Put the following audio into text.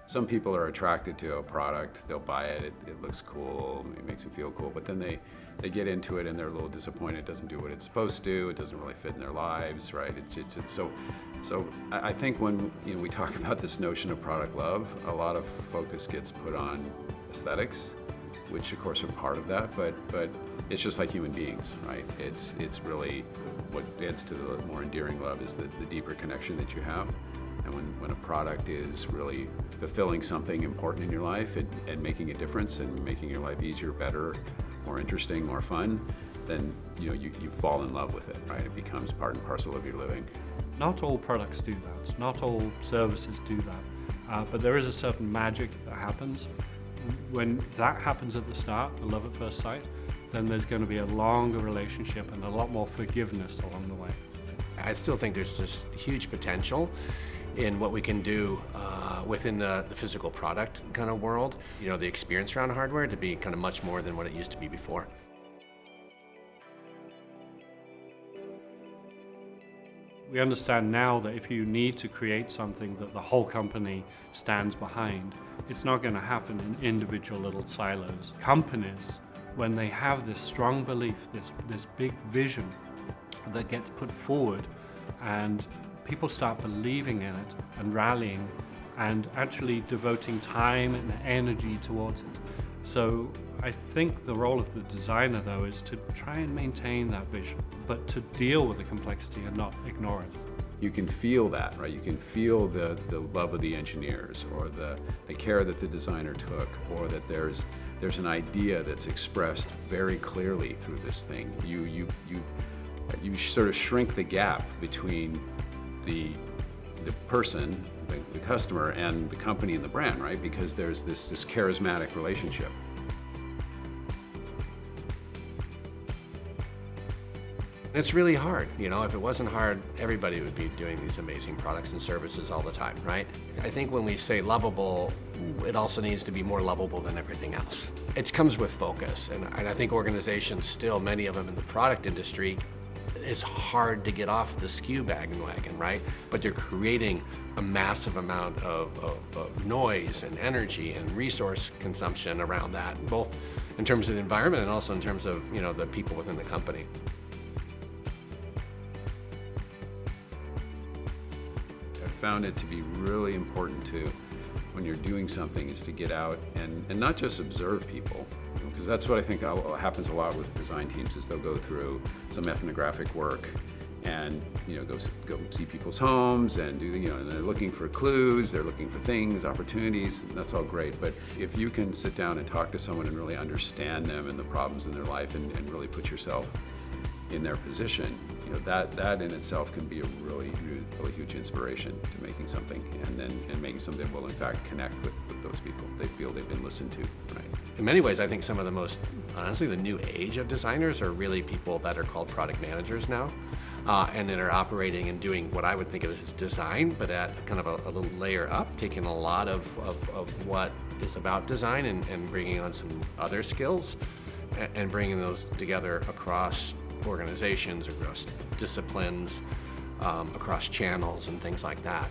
Some people are attracted to a product, they'll buy it, it looks cool, it makes them feel cool, but then they get into it and they're a little disappointed. It doesn't do what it's supposed to, it doesn't really fit in their lives, right? So I think when we talk about this notion of product love, a lot of focus gets put on aesthetics, which of course are part of that, but it's just like human beings, right? It's really what adds to the more endearing love is the deeper connection that you have. And when a product is really fulfilling something important in your life and making a difference and making your life easier, better, more interesting, more fun, then you fall in love with it, right? It becomes part and parcel of your living. Not all products do that, not all services do that, but there is a certain magic that happens. When that happens at the start, the love at first sight, then there's going to be a longer relationship and a lot more forgiveness along the way. I still think there's just huge potential in what we can do within the physical product kind of world. The experience around hardware to be kind of much more than what it used to be before. We understand now that if you need to create something that the whole company stands behind, it's not going to happen in individual little silos. Companies, when they have this strong belief, this big vision that gets put forward, and people start believing in it and rallying and actually devoting time and energy towards it. So I think the role of the designer, though, is to try and maintain that vision, but to deal with the complexity and not ignore it. You can feel that, right? You can feel the love of the engineers, or the care that the designer took, or that there's an idea that's expressed very clearly through this thing. You sort of shrink the gap between the person, the customer, and the company and the brand, right? Because there's this charismatic relationship. It's really hard. If it wasn't hard, everybody would be doing these amazing products and services all the time, right? I think when we say lovable, it also needs to be more lovable than everything else. It comes with focus, and I think organizations still, many of them in the product industry, it's hard to get off the SKU bandwagon, right? But they're creating a massive amount of noise and energy and resource consumption around that, both in terms of the environment and also in terms of the people within the company. I've found it to be really important to, when you're doing something, is to get out and not just observe people, because that's what I think happens a lot with design teams, is they'll go through some ethnographic work and go see people's homes and do and they're looking for clues, they're looking for things, opportunities, and that's all great. But if you can sit down and talk to someone and really understand them and the problems in their life and really put yourself in their position, that in itself can be a really huge inspiration to making something, and making something that will in fact connect with those people. They feel they've been listened to, right? In many ways, I think some of the most, honestly, the new age of designers are really people that are called product managers now, and that are operating and doing what I would think of as design, but at kind of a little layer up, taking a lot of what is about design and bringing on some other skills and bringing those together across organizations, across disciplines, across channels and things like that.